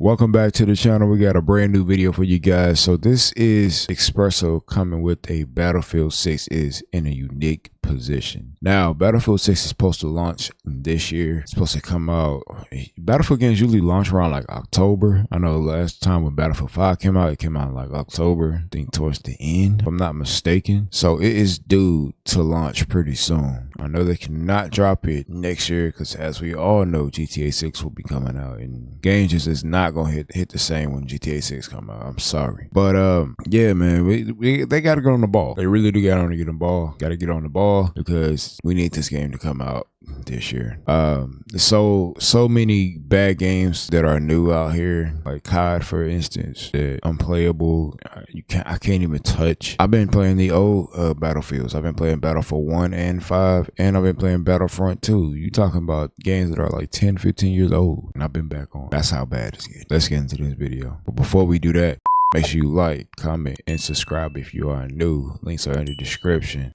Welcome back to the channel. We got a brand new video for you guys. So this is Expresso coming with a Battlefield 6 is in a unique position. Now, Battlefield 6 is supposed to launch this year. It's supposed to come out. Battlefield games usually launch around like October. I know last time when Battlefield 5 came out, it came out in like October, I think towards the end, if I'm not mistaken. So it is due to launch pretty soon. I know they cannot drop it next year because, as we all know, GTA 6 will be coming out, and games just is not gonna hit the same when GTA 6 come out. I'm sorry, but yeah, man, they got to get on the ball. They really do got to get on the ball. Got to get on the ball because we need this game to come out this year. So many bad games that are new out here, like COD for instance, that unplayable. I can't even touch. I've been playing the old Battlefields. I've been playing Battlefield 1 and 5, and I've been playing Battlefront 2. You talking about games that are like 10-15 years old, and I've been back on. That's how bad it's getting. Let's get into this video. But before we do that, make sure you like, comment, and subscribe if you are new. Links are in the description.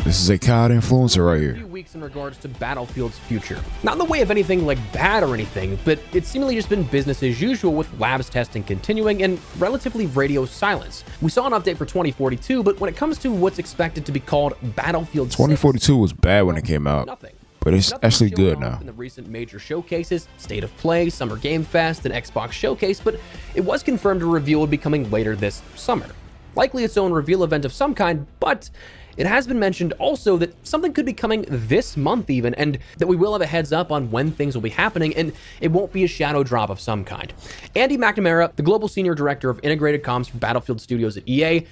This is a COD influencer right here. A few weeks in regards to Battlefield's future. Not in the way of anything like bad or anything, but it's seemingly just been business as usual with labs testing continuing and relatively radio silence. We saw an update for 2042, but when it comes to what's expected to be called Battlefield 6, 2042 was bad when it came out. Nothing. But it's actually good now. In the recent major showcases, State of Play, Summer Game Fest, and Xbox Showcase, but it was confirmed a reveal would be coming later this summer. Likely its own reveal event of some kind, but it has been mentioned also that something could be coming this month even, and that we will have a heads up on when things will be happening, and it won't be a shadow drop of some kind. Andy McNamara, the Global Senior Director of Integrated Comms for Battlefield Studios at EA,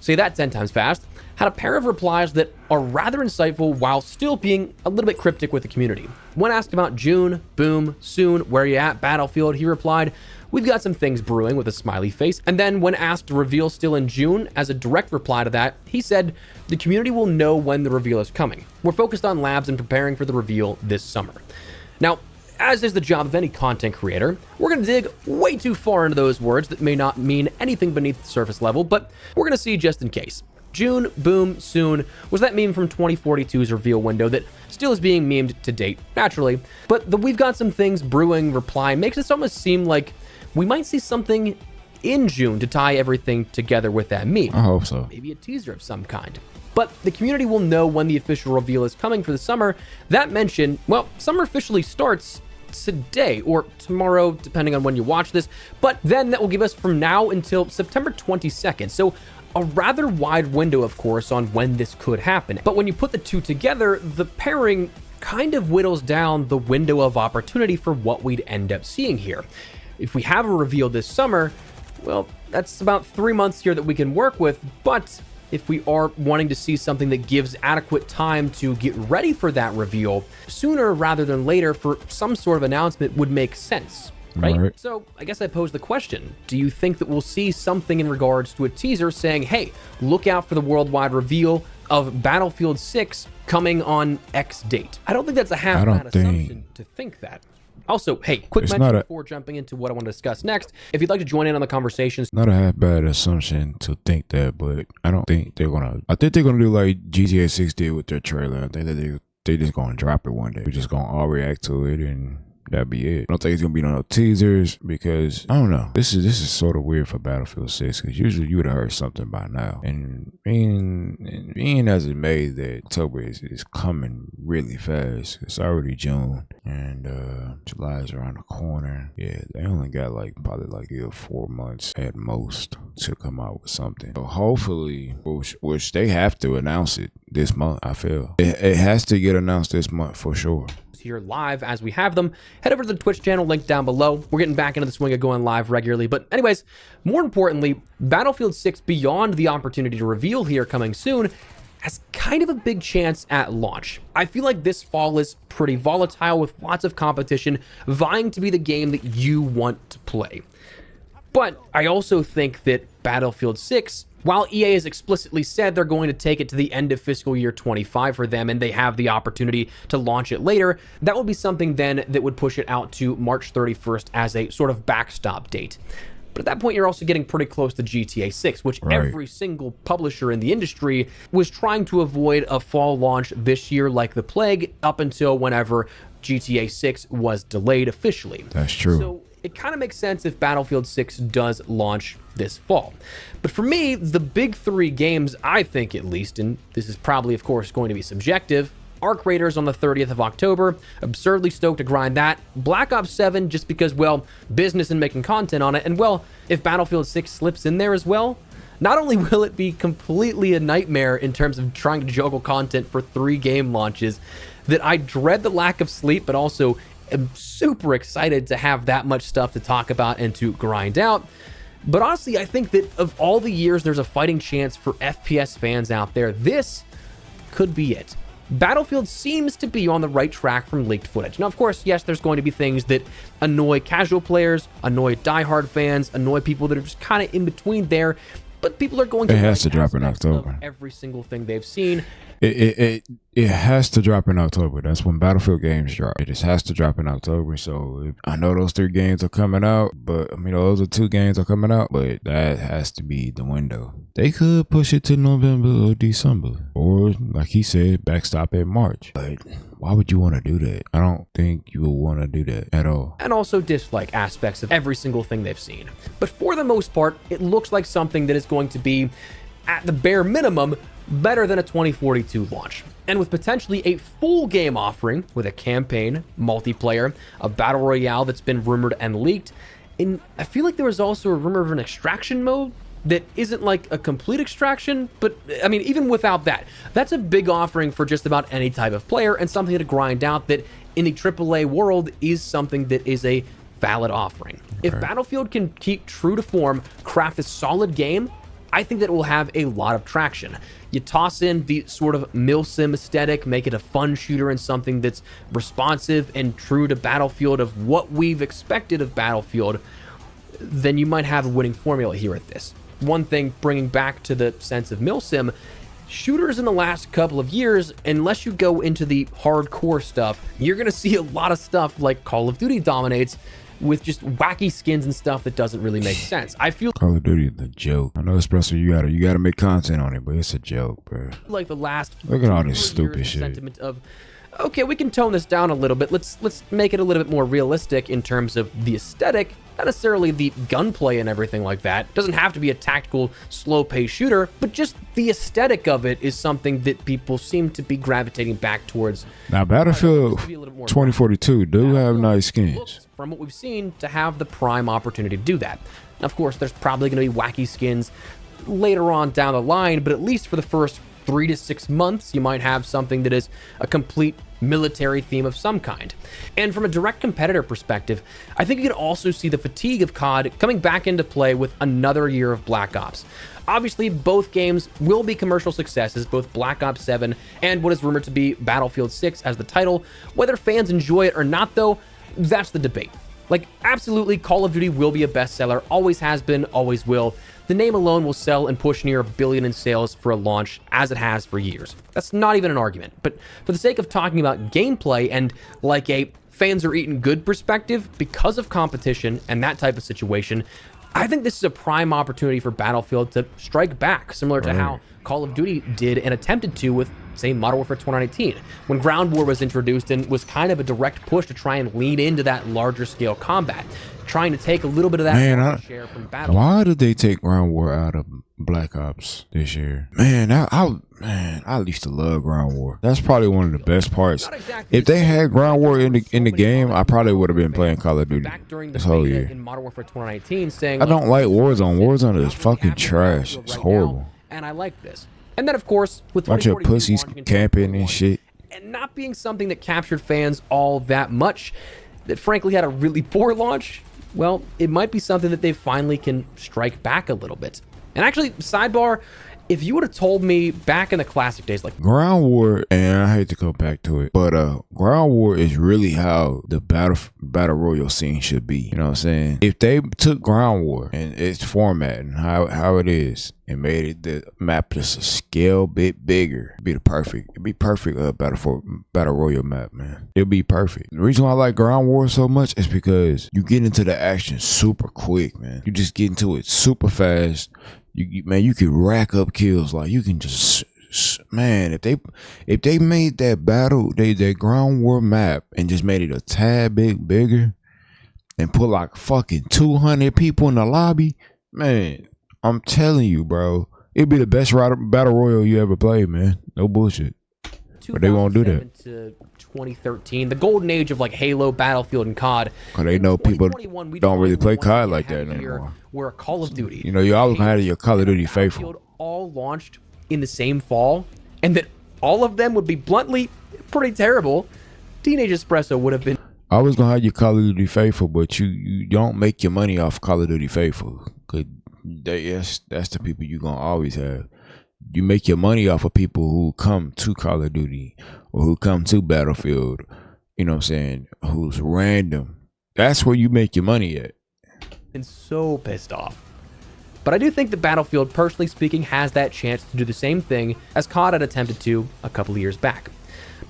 say that 10 times fast, had a pair of replies that are rather insightful while still being a little bit cryptic with the community. When asked about June, boom, soon, where you at, Battlefield, he replied, "We've got some things brewing," with a smiley face. And then when asked to reveal still in June, as a direct reply to that, he said, "The community will know when the reveal is coming. We're focused on labs and preparing for the reveal this summer." Now, as is the job of any content creator, we're going to dig way too far into those words that may not mean anything beneath the surface level, but we're going to see just in case. June, boom, soon was that meme from 2042's reveal window that still is being memed to date, naturally. But the "we've got some things brewing" reply makes it almost seem like we might see something in June to tie everything together with that meme. I hope so. Maybe a teaser of some kind. But the community will know when the official reveal is coming for the summer. That mentioned, well, summer officially starts today or tomorrow, depending on when you watch this. But then that will give us from now until September 22nd. So a rather wide window, of course, on when this could happen. But when you put the two together, the pairing kind of whittles down the window of opportunity for what we'd end up seeing here. If we have a reveal this summer, well, that's about 3 months here that we can work with. But if we are wanting to see something that gives adequate time to get ready for that reveal, sooner rather than later for some sort of announcement would make sense. Right? So I guess I pose the question, do you think that we'll see something in regards to a teaser saying, hey, look out for the worldwide reveal of Battlefield 6 coming on X date? I don't think that's a half-bad assumption to think that. Also, hey, quick mention before jumping into what I want to discuss next. If you'd like to join in on the conversations. Not a half-bad assumption to think that, but I don't think they're going to. I think they're going to do like GTA 6 did with their trailer. I think that they're just going to drop it one day. We're just going to all react to it and that'd be it. I don't think it's gonna be no teasers because I don't know. This is sort of weird for Battlefield 6 because usually you would have heard something by now. And being as it may that October is coming really fast. It's already June and July is around the corner. Yeah, they only got like probably like 4 months at most to come out with something. So hopefully, which they have to announce it this month. I feel it has to get announced this month for sure. Here live as we have them. Head over to the Twitch channel, link down below. We're getting back into the swing of going live regularly. But anyways, more importantly, Battlefield 6, beyond the opportunity to reveal here coming soon, has kind of a big chance at launch. I feel like this fall is pretty volatile with lots of competition vying to be the game that you want to play. But I also think that Battlefield 6, while EA has explicitly said they're going to take it to the end of fiscal year 25 for them and they have the opportunity to launch it later, that would be something then that would push it out to March 31st as a sort of backstop date. But at that point, you're also getting pretty close to GTA 6, which Right. every single publisher in the industry was trying to avoid a fall launch this year like the plague up until whenever GTA 6 was delayed officially. That's true. So it kind of makes sense if Battlefield 6 does launch this fall. But for me, the big three games, I think at least, and this is probably, of course, going to be subjective, Arc Raiders on the 30th of October, absurdly stoked to grind that. Black Ops 7, just because, well, business and making content on it. And, well, if Battlefield 6 slips in there as well, not only will it be completely a nightmare in terms of trying to juggle content for 3 game launches, that I dread the lack of sleep, but also am super excited to have that much stuff to talk about and to grind out. But honestly, I think that of all the years there's a fighting chance for FPS fans out there, this could be it. Battlefield seems to be on the right track from leaked footage. Now, of course, yes, there's going to be things that annoy casual players, annoy diehard fans, annoy people that are just kind of in between there, but people are going to... It has to like drop in aspects of October. every single thing they've seen. It has to drop in October. That's when Battlefield games drop. It just has to drop in October. So I know those 3 games are coming out, but I mean those are 2 games are coming out, but that has to be the window. They could push it to November or December, or like he said, backstop in March. But why would you want to do that? I don't think you would want to do that at all. And also dislike aspects of every single thing they've seen. But for the most part, it looks like something that is going to be, at the bare minimum, better than a 2042 launch. And with potentially a full game offering with a campaign, multiplayer, a battle royale that's been rumored and leaked. And I feel like there was also a rumor of an extraction mode that isn't like a complete extraction, but I mean, even without that, that's a big offering for just about any type of player and something to grind out that in the AAA world is something that is a valid offering. If Battlefield can keep true to form, craft a solid game, I think that it will have a lot of traction. You toss in the sort of milsim aesthetic, make it a fun shooter and something that's responsive and true to Battlefield of what we've expected of Battlefield, then you might have a winning formula here at this. One thing, bringing back to the sense of milsim, shooters in the last couple of years, unless you go into the hardcore stuff, you're going to see a lot of stuff like Call of Duty dominates, with just wacky skins and stuff that doesn't really make sense. I feel Call of Duty is a joke. I know, Espresso, you gotta make content on it, but it's a joke, bro. like the last Look at all 2 this years, stupid the shit. sentiment of, okay, we can tone this down a little bit. Let's make it a little bit more realistic in terms of the aesthetic, not necessarily the gunplay and everything like that. It doesn't have to be a tactical, slow-paced shooter, but just the aesthetic of it is something that people seem to be gravitating back towards. Now, Battlefield 2042 do have nice skins. Looks, from what we've seen, to have the prime opportunity to do that. Now, of course, there's probably going to be wacky skins later on down the line, but at least for the first 3 to 6 months, you might have something that is a complete military theme of some kind. And from a direct competitor perspective, I think you can also see the fatigue of COD coming back into play with another year of Black Ops. Obviously, both games will be commercial successes, both Black Ops 7 and what is rumored to be Battlefield 6 as the title. Whether fans enjoy it or not, though, that's the debate. Like, absolutely, Call of Duty will be a bestseller, always has been, always will. The name alone will sell and push near $1 billion in sales for a launch, as it has for years. That's not even an argument. But for the sake of talking about gameplay and like a fans are eating good perspective, because of competition and that type of situation, I think this is a prime opportunity for Battlefield to strike back, similar to how Call of Duty did and attempted to with, say, Modern Warfare 2019, when Ground War was introduced and was kind of a direct push to try and lean into that larger scale combat, trying to take a little bit of that share from Battlefield. Why did they take Ground War out of Black Ops this year? Man, I used to love Ground War. That's probably one of the best parts. If they had Ground War in the game, I probably would have been playing Call of Duty this whole year. In Modern Warfare 2019, saying, I don't like Warzone. Warzone is fucking trash. It's horrible. And I like this. And then, of course, with Bunch of 2042 pussies launching in camping and 2021, shit. and not being something that captured fans all that much, that frankly had a really poor launch, well, it might be something that they finally can strike back a little bit. And actually, sidebar, If you would have told me back in the classic days, like Ground War, and I hate to go back to it, but Ground War is really how the battle royal scene should be. You know what I'm saying? If they took Ground War and its format and how it is and made it the map just a scale bit bigger, it'd be perfect battle royal map, man. It'll be perfect. The reason why I like Ground War so much is because you get into the action super quick, man. You just get into it super fast. You can rack up kills. Like, you can just, man, if they made that Ground War map and just made it a tad bit bigger and put like fucking 200 people in the lobby, man, I'm telling you, bro, it'd be the best battle royal you ever played, man. No bullshit. But they won't do that. To 2013, the golden age of like Halo, Battlefield, and COD. Cause they know people don't really play COD like that anymore. Where Call of Duty, you know, you always gonna have your Call of Duty faithful, all launched in the same fall, and that all of them would be bluntly pretty terrible. Teenage Espresso would have been always gonna have your Call of Duty faithful, but you don't make your money off Call of Duty faithful. Cause that's the people you gonna always have. You make your money off of people who come to Call of Duty or who come to Battlefield, you know what I'm saying, who's random. That's where you make your money at. And so pissed off. But I do think that Battlefield, personally speaking, has that chance to do the same thing as COD had attempted to a couple of years back.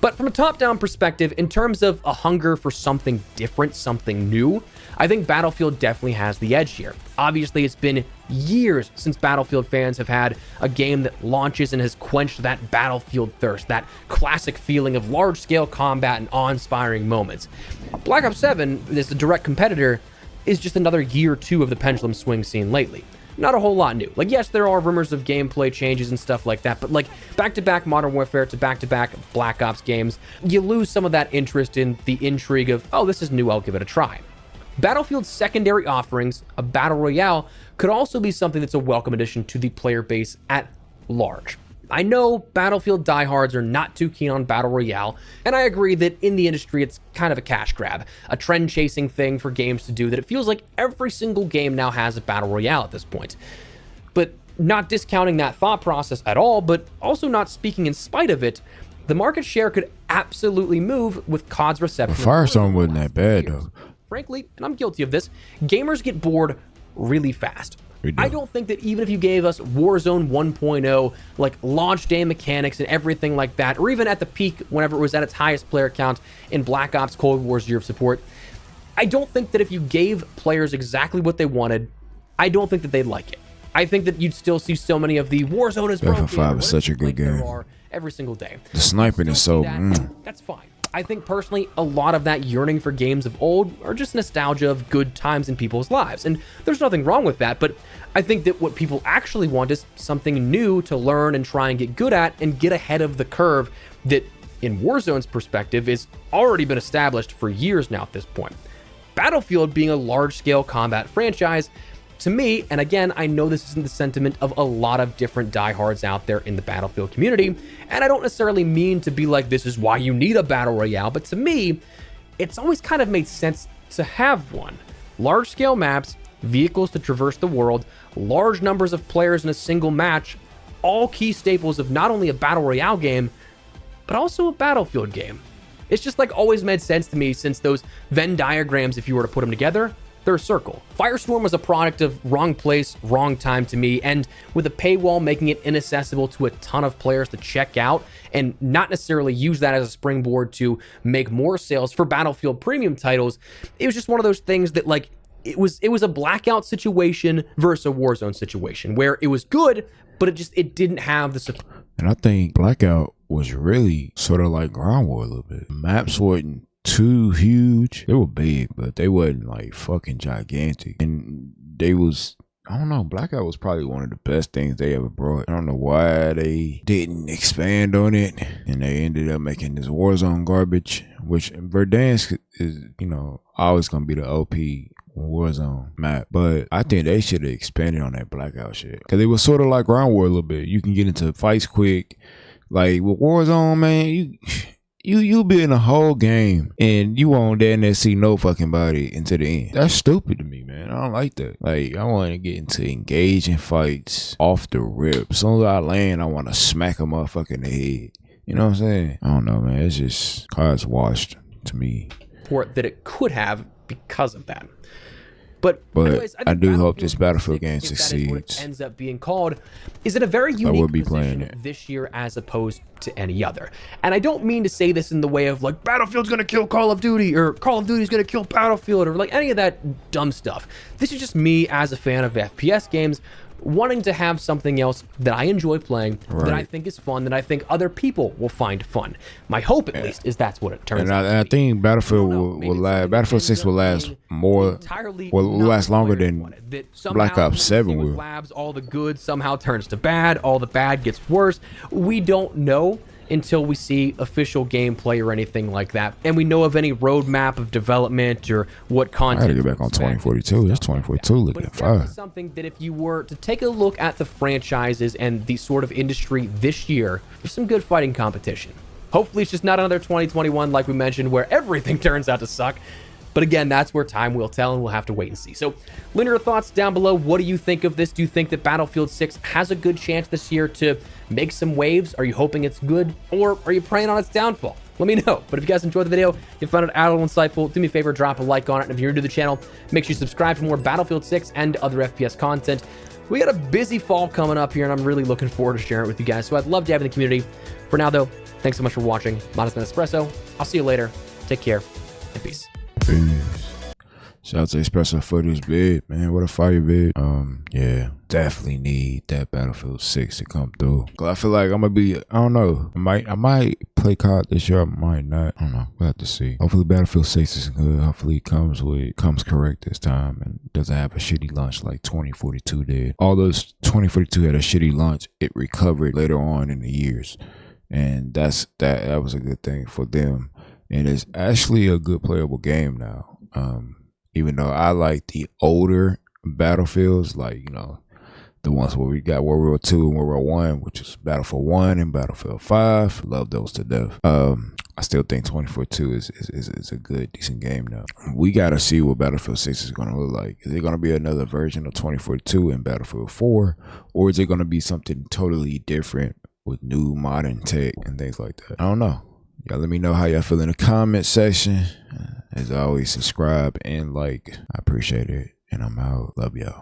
But from a top-down perspective, in terms of a hunger for something different, something new, I think Battlefield definitely has the edge here. Obviously, it's been years since Battlefield fans have had a game that launches and has quenched that Battlefield thirst, that classic feeling of large-scale combat and awe-inspiring moments. Black Ops 7, as a direct competitor, is just another year or two of the pendulum swing scene lately. Not a whole lot new. Like, yes, there are rumors of gameplay changes and stuff like that, but like back-to-back Modern Warfare to back-to-back Black Ops games, you lose some of that interest in the intrigue of, oh, this is new, I'll give it a try. Battlefield's secondary offerings, a battle royale, could also be something that's a welcome addition to the player base at large. I know Battlefield diehards are not too keen on Battle Royale, and I agree that in the industry it's kind of a cash grab, a trend-chasing thing for games to do that it feels like every single game now has a Battle Royale at this point. But not discounting that thought process at all, but also not speaking in spite of it, the market share could absolutely move with COD's reception. Firestorm wasn't that bad, though. Frankly, and I'm guilty of this, gamers get bored really fast. I don't think that even if you gave us Warzone 1.0, like launch day mechanics and everything like that, or even at the peak, whenever it was at its highest player count in Black Ops Cold War's year of support, I don't think that if you gave players exactly what they wanted, I don't think that they'd like it. I think that you'd still see so many of the Warzone is broken. FF5 is such a good game. Every single day. The sniping is so... That's fine. I think personally, a lot of that yearning for games of old are just nostalgia of good times in people's lives. And there's nothing wrong with that, but I think that what people actually want is something new to learn and try and get good at and get ahead of the curve that, in Warzone's perspective, is already been established for years now at this point. Battlefield being a large-scale combat franchise, to me, and again, I know this isn't the sentiment of a lot of different diehards out there in the Battlefield community, and I don't necessarily mean to be like, this is why you need a Battle Royale, but to me, it's always kind of made sense to have one. Large-scale maps, vehicles to traverse the world, large numbers of players in a single match, all key staples of not only a Battle Royale game, but also a Battlefield game. It's just like always made sense to me since those Venn diagrams, if you were to put them together, they're a circle. Firestorm was a product of wrong place, wrong time to me, and with a paywall making it inaccessible to a ton of players to check out and not necessarily use that as a springboard to make more sales for Battlefield premium titles, it was just one of those things that like, it was a Blackout situation versus a Warzone situation where it was good, but it didn't have the support. And I think Blackout was really sort of like Ground War a little bit. Maps weren't too huge. They were big, but they wasn't like fucking gigantic. And they was, I don't know, Blackout was probably one of the best things they ever brought. I don't know why they didn't expand on it, and they ended up making this Warzone garbage, which Verdansk is, you know, always gonna be the OP Warzone map, but I think they should have expanded on that Blackout shit, because it was sort of like Ground War a little bit. You can get into fights quick. Like with Warzone, man, you be in a whole game and you won't there see no fucking body into the end. That's stupid to me, man. I don't like that. Like, I want to get into engaging fights off the rip. As soon as I land, I want to smack a motherfucker in the head. You know what I'm saying? I don't know, man. It's just cards washed to me. That it could have because of that. But anyways, I do hope this Battlefield game succeeds. What it ends up being called is in a very unique position this year as opposed to any other. And I don't mean to say this in the way of like Battlefield's gonna kill Call of Duty or Call of Duty's gonna kill Battlefield or like any of that dumb stuff. This is just me as a fan of FPS games wanting to have something else that I enjoy playing, that I think is fun, that I think other people will find fun. My hope, at least, is that's what it turns out. And I think Battlefield will last. Battlefield 6 will last more. Will last longer than Black Ops 7 will. Labs, all the good somehow turns to bad. All the bad gets worse. We don't know until we see official gameplay or anything like that, and we know of any roadmap of development or what content. I gotta get back on 2042. It's 2042 looking fire. Something that if you were to take a look at the franchises and the sort of industry this year, there's some good fighting competition. Hopefully it's just not another 2021 like we mentioned where everything turns out to suck. But again, that's where time will tell, and we'll have to wait and see. So, let your thoughts down below. What do you think of this? Do you think that Battlefield 6 has a good chance this year to make some waves? Are you hoping it's good, or are you praying on its downfall? Let me know. But if you guys enjoyed the video, you found it at all insightful, do me a favor, drop a like on it. And if you're new to the channel, make sure you subscribe for more Battlefield 6 and other FPS content. We got a busy fall coming up here, and I'm really looking forward to sharing it with you guys. So I'd love to have you in the community. For now, though, thanks so much for watching. Mine has been Espresso. I'll see you later. Take care, and peace. Shout out to Espresso for this vid, man. What a fire vid. Yeah, definitely need that Battlefield 6 to come through. Cause I feel like I'm gonna be, I don't know. I might play COD this year, I might not. I don't know. We'll have to see. Hopefully Battlefield 6 is good. Hopefully it comes correct this time and doesn't have a shitty launch like 2042 did. Although 2042 had a shitty launch, it recovered later on in the years. And that was a good thing for them. And it's actually a good playable game now. Even though I like the older Battlefields, like, you know, the ones where we got World War II and World War 1, which is Battlefield 1 and Battlefield 5. Love those to death. I still think 2042 is a good, decent game now. We got to see what Battlefield 6 is going to look like. Is it going to be another version of 2042 in Battlefield 4? Or is it going to be something totally different with new modern tech and things like that? I don't know. Y'all let me know how y'all feel in the comment section. As always, subscribe and like. I appreciate it. And I'm out. Love y'all.